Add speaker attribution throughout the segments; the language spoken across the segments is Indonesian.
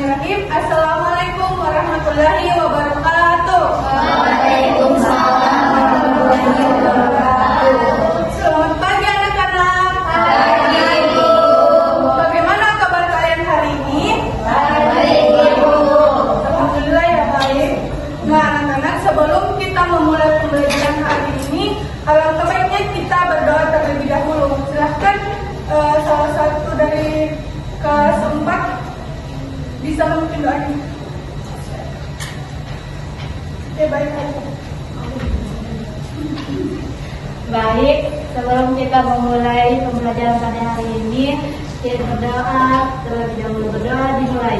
Speaker 1: Bismillahirrahmanirrahim. Assalamualaikum warahmatullahi wabarakatuh.
Speaker 2: Waalaikumsalam warahmatullahi wabarakatuh.
Speaker 1: Selamat pagi anak-anak.
Speaker 2: Pagi, Ibu.
Speaker 1: Bagaimana kabar kalian hari ini?
Speaker 2: Baik, Ibu.
Speaker 1: Alhamdulillah ya baik. Nah anak-anak, sebelum kita memulai pembelajaran hari ini, alangkah baiknya kita berdoa terlebih dahulu. Silahkan salah satu dari kelas 4 bisa memimpin doa ini. Baik.
Speaker 2: Baik, sebelum kita memulai pembelajaran pada hari ini, kita berdoa terlebih dahulu. Berdoa dimulai.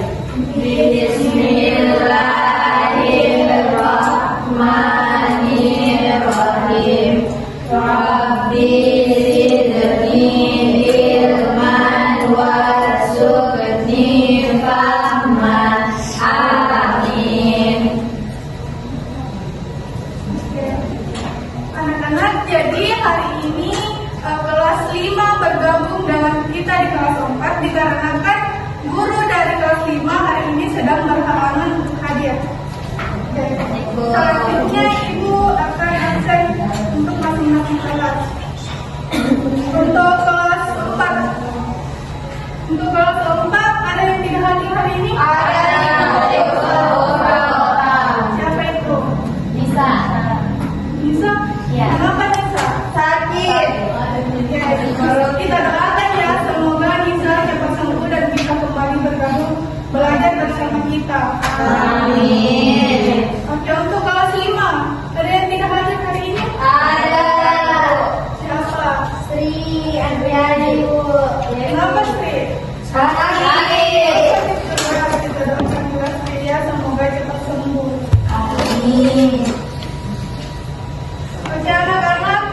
Speaker 2: Bismillahirrahmanirrahim. Rabbi zidni ilman warzuqni fahman. Amin.
Speaker 1: Anak-anak, jadi hari ini kelas 5 bergabung dengan kita di kelas 4 dikarenakan guru dari kelas 5 hari ini sedang berhalangan untuk hadir. Selanjutnya Ibu akan absen untuk masing-masing kelas. Untuk kelas 4 ada yang tidak hadir hari ini? Siapa itu?
Speaker 2: Bisa.
Speaker 1: Bisa?
Speaker 2: Ya.
Speaker 1: Kenapa Nisa?
Speaker 2: Sakit.
Speaker 1: Kalau kita doakan ya, semoga Nisa cepat sembuh dan bisa kembali bergabung belajar bersama kita.
Speaker 2: Amin.
Speaker 1: Oke, untuk kelas 5 ada yang tidak hadir hari ini?
Speaker 2: Ada.
Speaker 1: Siapa?
Speaker 2: Sri Andriani, Bu.
Speaker 1: Kenapa Sri?
Speaker 2: Sakit.
Speaker 1: Kita doakan juga Sri ya, semoga cepat sembuh.
Speaker 2: Amin.
Speaker 1: Oke anak-anak,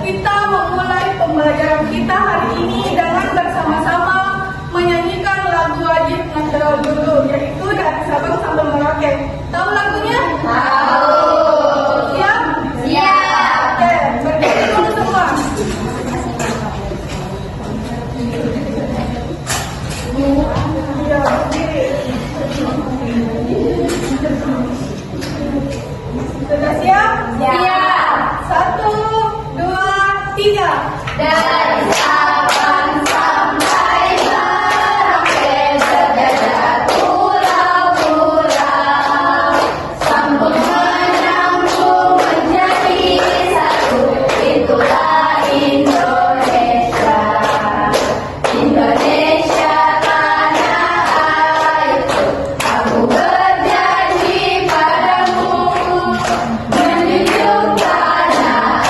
Speaker 1: kita memulai pembelajaran kita hari ini dengan bersama-sama menyanyikan lagu wajib nasional dulu, yaitu dari Sabang sampai Merauke. Tahu lagunya?
Speaker 2: Tahu.
Speaker 1: Siap?
Speaker 2: Siap.
Speaker 1: Oke, berdiri dulu semua. Ya, berdiri. Sudah siap?
Speaker 2: Siap.
Speaker 1: 1, 2, 3.
Speaker 2: Dari Sabang sampai Merauke sejajar pulau-pulau, sambung menyambung menjadi satu. Itulah Indonesia. Indonesia tanah airku, aku berjanji padamu menjunjung tanah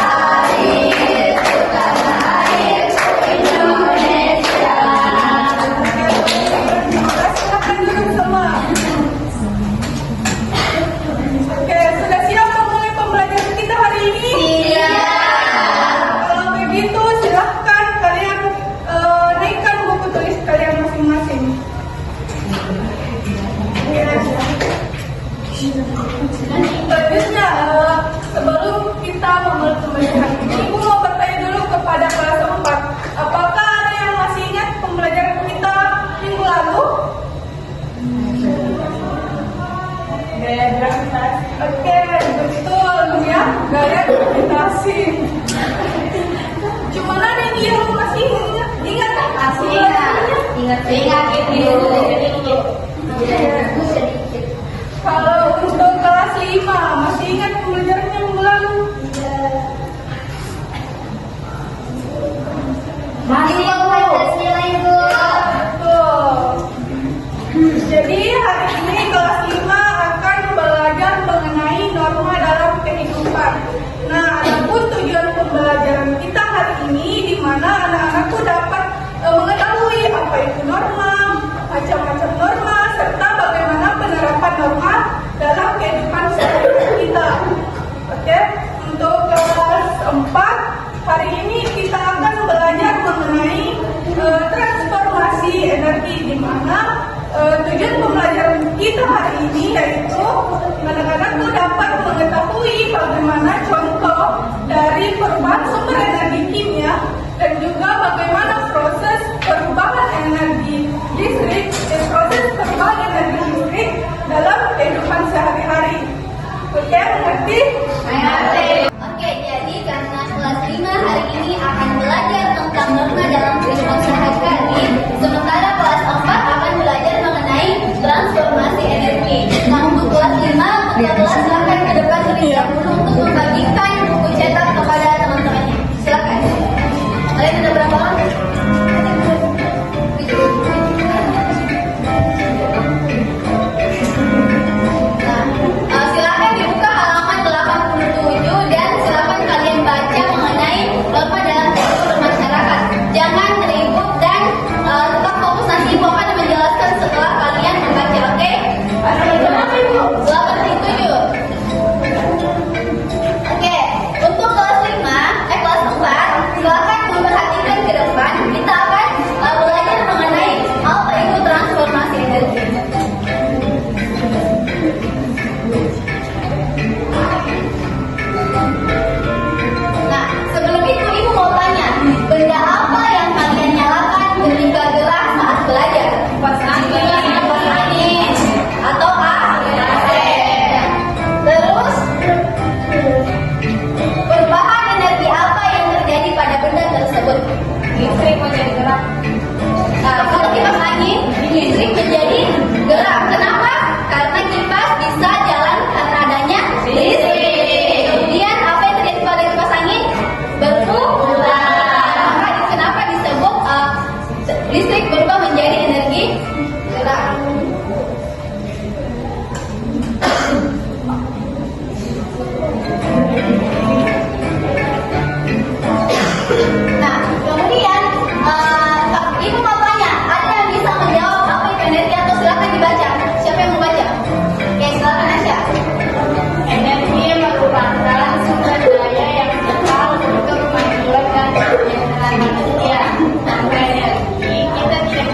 Speaker 2: airku, tanah airku Indonesia.
Speaker 1: Silakan duduk semua. Oke, sudah siap memulai pembelajaran kita hari ini? Kalau begitu, silahkan kalian naikkan buku tulis kalian masing-masing. Selanjutnya, sebelum kita memulai pembelajaran ini, Ibu mau bertanya dulu kepada kelas 4. Apakah ada yang masih ingat pembelajaran kita minggu lalu? Gaya gravitasi. Oke, betul ya, gaya gravitasi. Cuma ada yang masih ingat kan?
Speaker 2: Masih ingat itu.
Speaker 1: Kalau untuk kelas 5 masih ingat pembelajarannya minggu lalu?
Speaker 2: Masih Pancasila, Ibu.
Speaker 1: Betul. Jadi hari ini kelas 5 akan belajar mengenai norma dalam kehidupan. Nah, adapun tujuan pembelajaran kita hari ini di mana anak-anakku dapat mengetahui apa itu norma, macam-macam norma, serta bagaimana penerapan norma dalam kehidupan sehari-hari kita. Oke, untuk kelas 4 hari ini kita akan belajar mengenai transformasi energi, di mana tujuan pembelajaran kita hari ini yaitu anak-anak dapat mengetahui bagaimana contoh dari perubahan sumber energi kimia dan juga bagaimana proses perubahan energi listrik dan proses perubahan energi Ya, mengerti?
Speaker 3: Oke, jadi karena kelas 5 hari ini akan belajar tentang norma dalam kehidupan sehari-hari, sementara kelas 4 akan belajar mengenai transformasi energi. Nah, untuk kelas 5, kelas silakan ke depan terlebih dahulu untuk membagikan buku cetak kepada teman-temannya. Silakan. Kalian ada berapa orang? Silakan dibuka halaman 87 dan silakan kalian baca mengenai norma dalam kehidupan bermasyarakat. Jangan ribut dan tetap fokus, nanti Ibu akan menjelaskan setelah kalian membaca, oke? Berapa Ibu? 87. Oke, untuk kelas 4, silakan memperhatikan ke depan. Kita akan belajar mengenai apa itu transformasi energi. Nah, sebelum itu Ibu mau tanya, benda apa yang kalian nyalakan ketika gerah saat belajar? Kipas angin, atau AC. Terus, perubahan energi apa yang terjadi pada benda tersebut? Listrik menjadi gerak. Nah, kalau kipas angin, listrik menjadi gerak. Kenapa? Karena kipas bisa jalan karena adanya listrik. Kemudian apa yang terjadi pada kipas angin? Berputar. Maka kenapa disebut listrik berubah menjadi energi gerak? Nah, kemudian Ibu mau tanya, ada yang bisa menjawab apa itu energi atau silakan dibaca. Siapa yang mau baca? Oke, silakan Asya.
Speaker 2: Energi merupakan sumber daya yang vital untuk kemajuan dan kesejahteraan manusia. Tanpa energi, kita tidak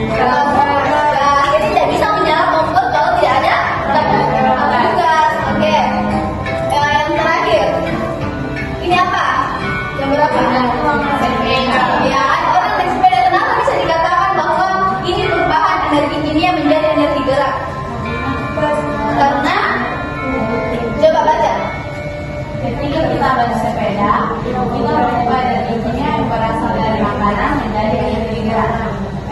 Speaker 3: Jadi tidak bisa menjawab kompor kalau tidak ada tugas. Oke. Yang terakhir. Ini apa? Yang berapa? Ya, orang naik sepeda. Kenapa bisa dikatakan bahwa ini merupakan energi kimia menjadi energi gerak? Karena coba baca.
Speaker 2: Ketika kita bersepeda, kita berubah dari kimia yang berasal dari makanan menjadi energi gerak.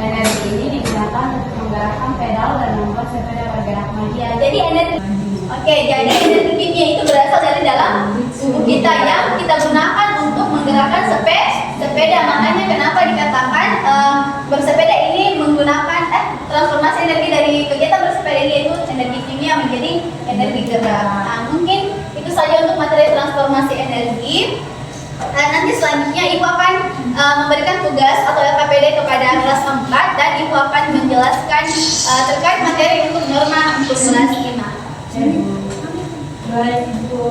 Speaker 2: Energi ini digunakan untuk menggerakkan pedal dan membuat sepeda bergerak maju.
Speaker 3: Ya, jadi energi. Oke, jadi energi kimia itu berasal dari dalam tubuh kita yang kita gunakan untuk menggerakkan sepeda. Makanya kenapa dikatakan bersepeda ini menggunakan transformasi energi dari kegiatan bersepeda ini yaitu energi kimia menjadi energi gerak. Nah, mungkin itu saja untuk materi transformasi energi. Nanti selanjutnya Ibu akan memberikan tugas atau LKPD kepada kelas 4 dan Ibu akan menjelaskan terkait materi untuk norma untuk kelas 5.
Speaker 2: Baik, Ibu.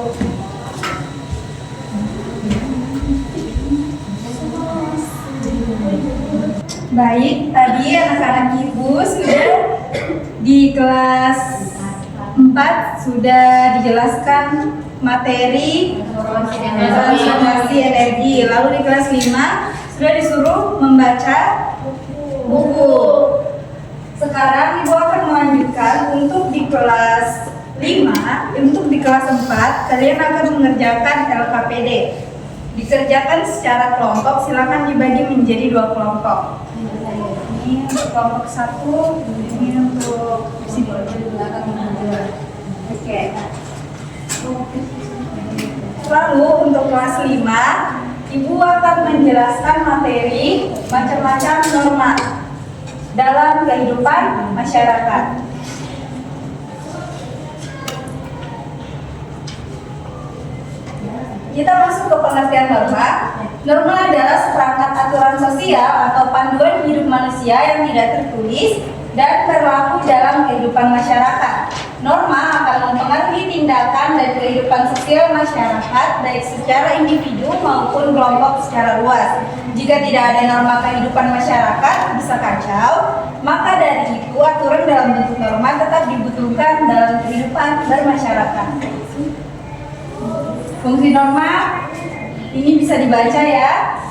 Speaker 1: Baik, tadi anak-anak Ibu sudah di kelas 4 sudah dijelaskan materi transformasi energi. Lalu di kelas 5 sudah disuruh membaca buku. Sekarang Ibu akan melanjutkan untuk di kelas 5, untuk di kelas 4 kalian akan mengerjakan LKPD. Dikerjakan secara kelompok, silakan dibagi menjadi 2 kelompok. Ini untuk kelompok 1, ini untuk sini di belakang. Oke. Lalu untuk kelas 5, Ibu akan menjelaskan materi macam-macam norma dalam kehidupan masyarakat. Kita masuk ke pengertian norma. Norma adalah seperangkat aturan sosial atau panduan hidup manusia yang tidak tertulis dan berlaku dalam kehidupan masyarakat. Norma akan mempengaruhi tindakan dan kehidupan sosial masyarakat baik secara individu maupun kelompok secara luas. Jika tidak ada norma kehidupan masyarakat bisa kacau, maka dari itu aturan dalam bentuk norma tetap dibutuhkan dalam kehidupan bermasyarakat. Fungsi norma ini bisa dibaca ya,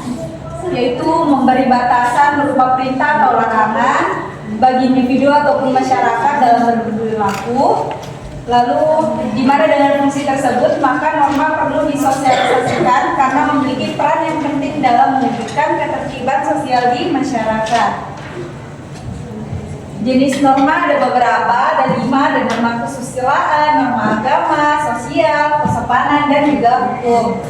Speaker 1: yaitu memberi batasan berupa perintah atau larangan bagi individu ataupun masyarakat dalam berperilaku. Lalu di mana dengan fungsi tersebut maka norma perlu disosialisasikan karena memiliki peran yang penting dalam mewujudkan ketertiban sosial di masyarakat. Jenis norma ada beberapa, ada 5, ada norma kesusilaan, norma agama, sosial, kesopanan, dan juga hukum.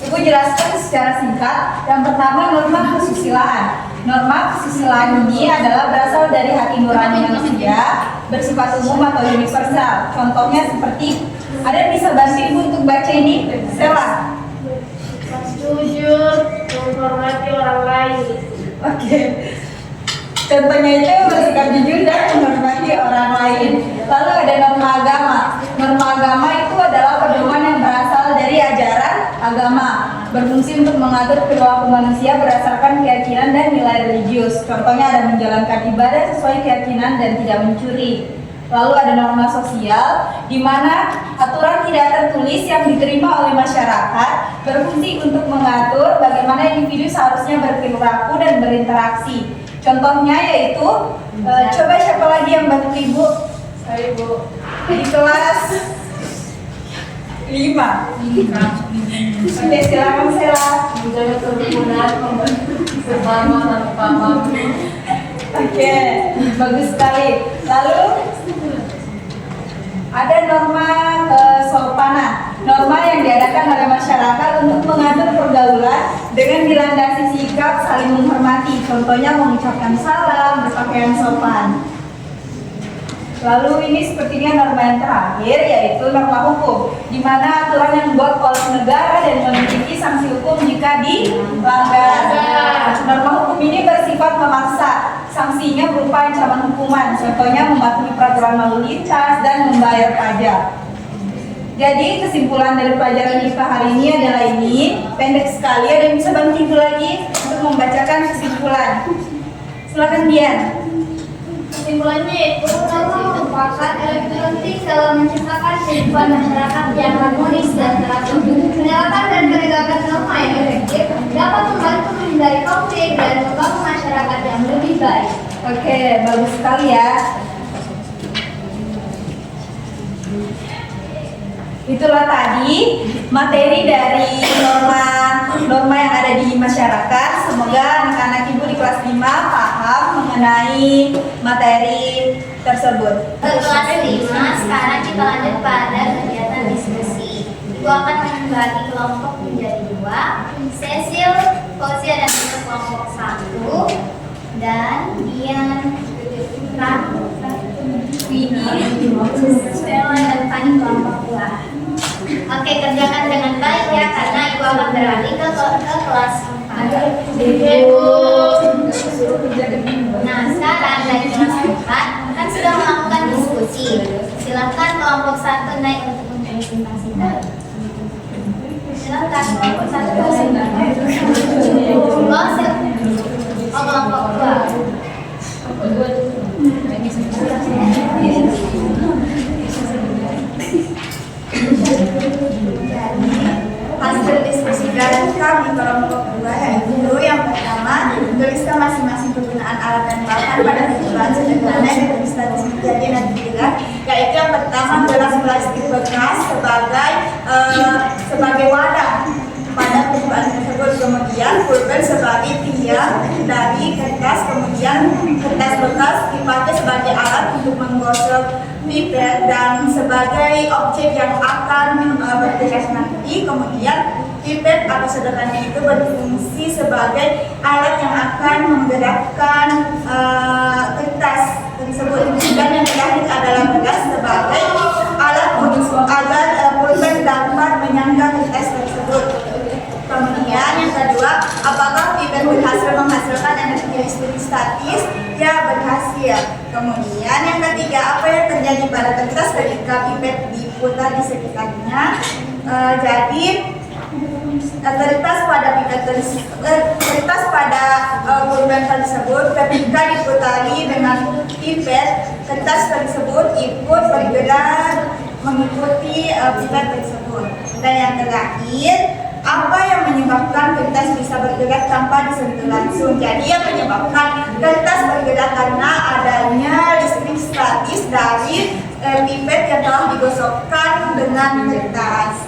Speaker 1: Ibu jelaskan secara singkat. Yang pertama norma kesusilaan. Norma kesusilaan ini adalah berasal dari hati nurani manusia, bersifat umum atau universal. Contohnya seperti, ada yang bisa bantu Ibu untuk baca ini? Stella.
Speaker 2: Jujur, menghormati orang lain.
Speaker 1: Oke. Contohnya itu bersikap jujur dan menghormati orang lain. Lalu ada norma agama. Norma agama itu adalah pedoman yang berasal dari ajaran agama, berfungsi untuk mengatur perilaku manusia berdasarkan keyakinan dan nilai religius. Contohnya ada menjalankan ibadah sesuai keyakinan dan tidak mencuri. Lalu ada norma sosial, di mana aturan tidak tertulis yang diterima oleh masyarakat berfungsi untuk mengatur bagaimana individu seharusnya berperilaku dan berinteraksi. Contohnya yaitu, coba siapa lagi yang bantu Ibu? Saya Ibu. Di kelas 5. Oke, silakan Sela.
Speaker 2: Menjaga kerukunan, bersama tanpa
Speaker 1: Oke, bagus sekali. Lalu ada norma kesopanan. Norma yang diadakan oleh masyarakat untuk mengatur pergaulan dengan dilandasi sikap saling menghormati. Contohnya mengucapkan salam, berpakaian sopan. Lalu ini sepertinya norma yang terakhir, yaitu norma hukum, di mana aturan yang dibuat oleh negara dan memiliki sanksi hukum jika dilanggar. Norma hukum ini bersifat memaksa, sanksinya berupa ancaman hukuman, contohnya mematuhi peraturan lalu lintas dan membayar pajak. Jadi kesimpulan dari pelajaran IPA hari ini adalah ini, pendek sekali. Ada yang bisa bantu Ibu lagi untuk membacakan kesimpulan? Silakan Dian.
Speaker 3: Kesimpulannya yaitu merupakan elektronik dalam menciptakan kehidupan masyarakat yang harmonis dan teratur. Penerapan dan penegakan norma yang efektif dapat membantu menghindari konflik dan membangun masyarakat yang lebih baik.
Speaker 1: Oke, bagus sekali ya. Itulah tadi materi dari norma yang ada di masyarakat. Semoga anak-anak ibu di kelas 5 paham mengenai materi tersebut.
Speaker 3: Ke kelas 5, sekarang kita lanjut pada kegiatan diskusi. Ibu akan membagi kelompok menjadi 2. Cecil, Fauzia dan kelompok 1, dan Dian, Winnie, Stella dan Fanny kelompok 2. Oke, kerjakan dengan baik ya, karena ibu akan beralih ke kelas 4. Nah, sekarang dari kelas 4 kan sudah melakukan diskusi. Silakan kelompok 1 naik untuk mempresentasikan. Silakan kelompok 1 kelompok 2.
Speaker 1: Hasil diskusi dari kami kelompok 2 yaitu yang pertama, tuliskan masing-masing penggunaan alat dan bahan pada kebutuhan sederhana yang administratif menjadi dan tidak, yaitu yang pertama gelas plastik bekas sebagai wadah pada percobaan tersebut, kemudian pulpen sebagai tiang dari kertas, kemudian kertas bekas dipakai sebagai alat untuk menggosok pipet dan sebagai objek yang akan bertugas nanti, kemudian pipet atau sederhana itu berfungsi sebagai alat yang akan menggerakkan kertas tersebut, dan yang terakhir adalah gelas sebagai alat agar pulpen dapat menyangga kertas tersebut. Kemudian yang kedua, apakah pipet berhasil menghasilkan energi listrik statis? Ya, berhasil. Kemudian yang ketiga, apa yang terjadi pada kertas ketika pipet diputar di sekitarnya? Jadi kertas pada pulpen tersebut ketika diputari dengan pipet, kertas tersebut ikut bergerak mengikuti pipet tersebut. Dan yang terakhir, apa yang menyebabkan kertas bisa bergerak tanpa disentuh langsung? Jadi yang menyebabkan kertas bergerak karena adanya listrik statis dari pipet yang telah digosokkan dengan kertas.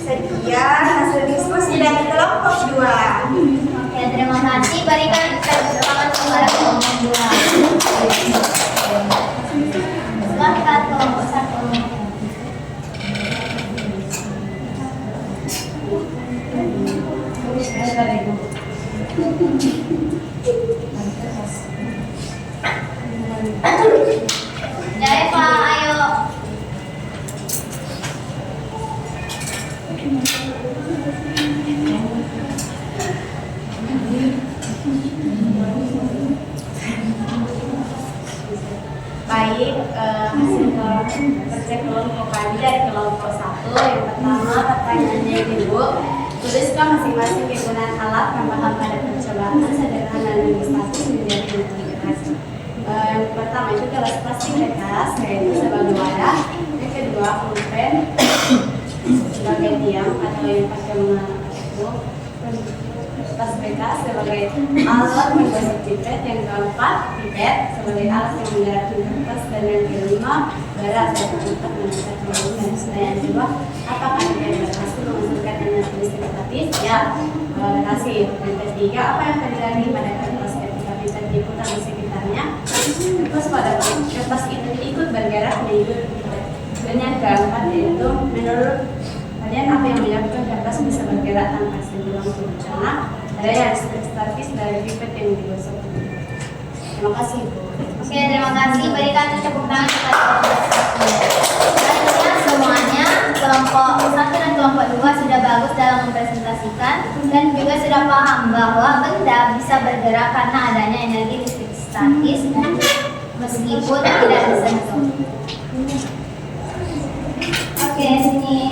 Speaker 1: Sekian hasil diskusi dari kelompok 2.
Speaker 3: Oke, terima kasih. Berikan tangan kepada kelompok 2. Silakan kelompok 1. Ya Eva, ayo.
Speaker 2: Baik, hasil kerja kelompok kami dari kelompok 1. Yang pertama, pertanyaannya Ibu, tuliskan masing-masing kegunaan alat tambahan pada percobaan sederhana legislatif menjadi integritas. Yang pertama itu gelas plastik bekas, yaitu sebagai wadah. Yang kedua, pulpen sebagai tiang atau yang pakai mengenai itu. Kertas bekas sebagai alat menggosok pipet. Yang keempat, pipet sebagai alat yang menggerakkan kertas. Dan yang kelima, beras untuk mencetak volume. Dan yang kedua, apakah pipet berhasil menghasilkan energi listrik statis? Ya, berhasil. Yang ketiga, apa yang terjadi pada kertas ketika pipet diputar di sekitarnya? Terus pada kertas itu ikut bergerak mengikut pipet. Dan yang keempat yaitu, menurut kalian apa yang menyebabkan kertas bisa bergerak tanpa sentuh langsung? Karena adanya listrik statis dari pipet yang digosok. Terima kasih, Bu.
Speaker 3: Oke, terima kasih. Berikan tepuk tangan kepada kelompok 1. Semuanya kelompok 1 dan kelompok 2 sudah bagus dalam mempresentasikan dan juga sudah paham bahwa benda bisa bergerak karena adanya energi listrik statis meskipun tidak disentuh. Oke, sini.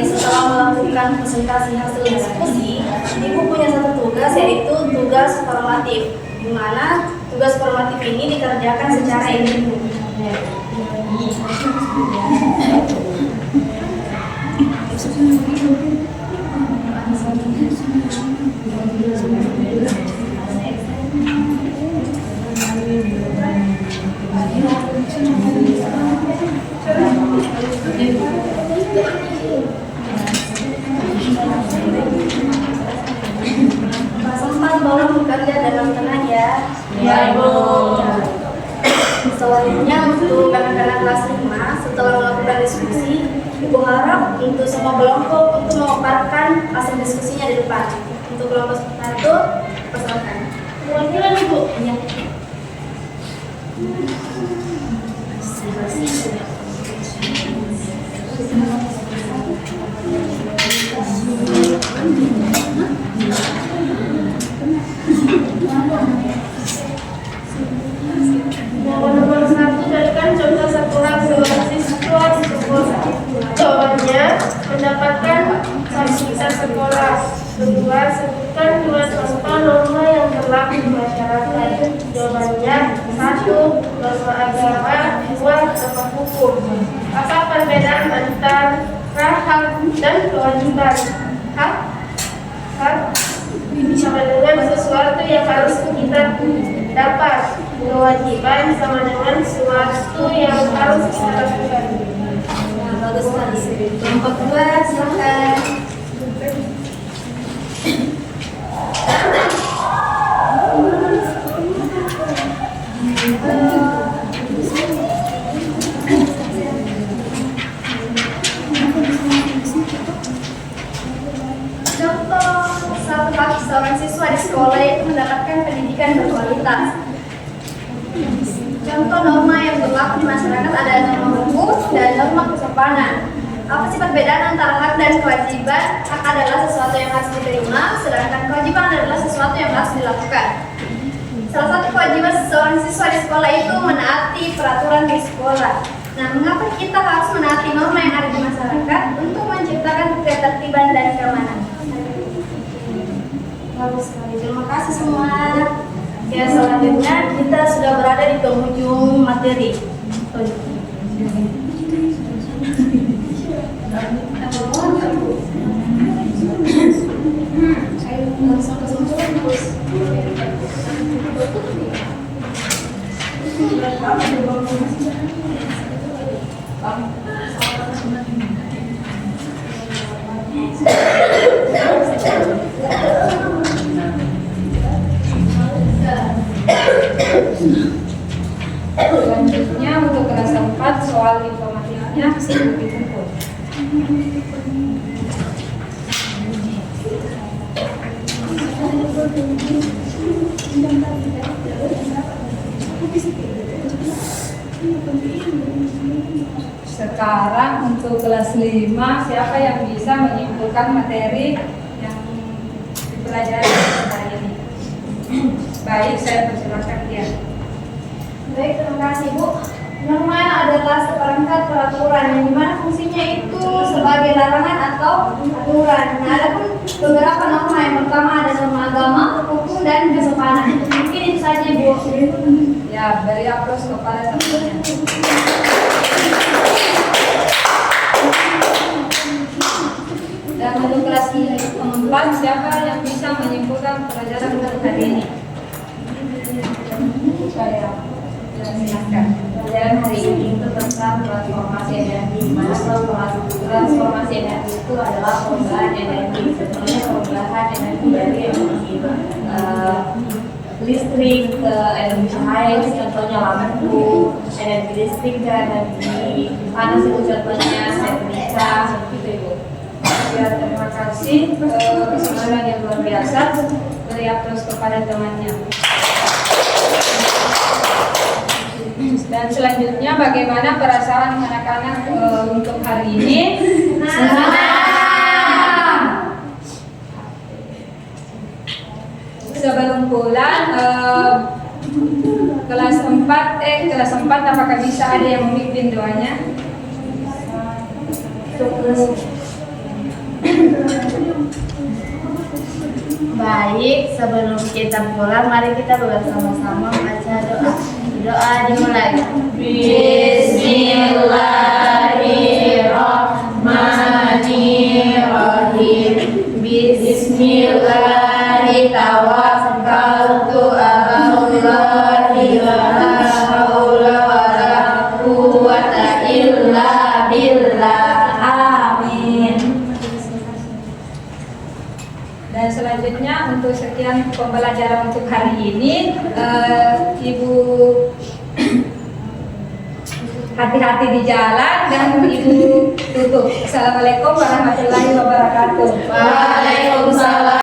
Speaker 3: Setelah melakukan presentasi hasil diskusi, Ibu punya satu tugas, yaitu tugas formatif, di mana tugas formatif ini dikerjakan secara individu. Sempat bawa bekerja dengan tenang ya.
Speaker 2: Ya, Ibu.
Speaker 3: Selanjutnya untuk anak-anak kelas 5, setelah melakukan diskusi, Ibu harap untuk semua kelompok untuk memaparkan hasil diskusinya di depan. Untuk kelompok 1, persilakan.
Speaker 2: Perwakilan Ibu.
Speaker 3: Ya.
Speaker 1: Nomor 1 jadikan contoh satu hal siswa di sekolah. Jawabannya mendapatkan fasilitas sekolah. Kedua, sebutkan 2 contoh norma yang berlaku di masyarakat. Jawabannya 1. Norma agama, 2. Norma hukum. Apa perbedaan antara hak dan kewajiban? Hak sama dengan sesuatu yang harus kita dapat. Kewajiban sama dengan sesuatu yang harus kita lakukan.
Speaker 3: Nah, bagus sekali. Kelompok 2, silakan. Contoh satu hak seorang siswa di sekolah itu mendapatkan pendidikan berkualitas. Contoh norma yang berlaku di masyarakat ada norma hukum dan norma kesopanan. Apa sih perbedaan antara hak dan kewajiban? Hak adalah sesuatu yang harus diterima, sedangkan kewajiban adalah sesuatu yang harus dilakukan. Salah satu kewajiban seorang siswa di sekolah itu menaati peraturan di sekolah. Nah, mengapa kita harus menaati norma yang ada di masyarakat untuk menciptakan ketertiban dan keamanan? Bagus sekali, terima kasih semua. Ya, selanjutnya kita sudah berada di penghujung materi.
Speaker 4: Selanjutnya untuk kelas 4 soal informatifnya sudah dikumpul. Sekarang untuk kelas 5, siapa yang bisa menyimpulkan materi yang dipelajari hari ini? Baik, saya persilakan dia.
Speaker 3: Baik, terima kasih Bu. Norma adalah seperangkat peraturan yang dimana fungsinya itu sebagai larangan atau aturan. Nah, ada pun beberapa norma. Yang pertama ada norma agama, hukum, dan kesopanan. Mungkin itu saja Bu.
Speaker 4: Ya, beri aplaus kepada temannya. Dan untuk kelas 4, siapa yang bisa menyimpulkan pelajaran untuk hari ini? Saya silakan.
Speaker 2: Pelajaran hari ini itu tentang transformasi energi, di mana transformasi energi itu adalah perubahan energi, contohnya perubahan energi dari energi listrik ke energi cahaya, contohnya lampu, energi listrik ke energi panas itu contohnya setrika, gitu Ibu.
Speaker 4: Ya, terima kasih. Kesemangat yang luar biasa. Beri aplaus kepada temannya. Dan selanjutnya bagaimana perasaan anak-anak untuk hari hari ini? Sebelum pulang, kelas 4 apakah bisa ada yang memimpin doanya?
Speaker 2: Baik, sebelum kita pulang, mari kita bersama-sama membaca doa. Doa dimulai. Bismillahirrahmanirrahim. Bismillahirrahmanirrahim. La haula wala quwwata illa billah. Amin.
Speaker 4: Dan selanjutnya untuk sekian pembelajaran untuk hari ini, Ibu hati-hati di jalan dan Ibu tutup. Assalamualaikum warahmatullahi wabarakatuh.
Speaker 2: Waalaikumsalam.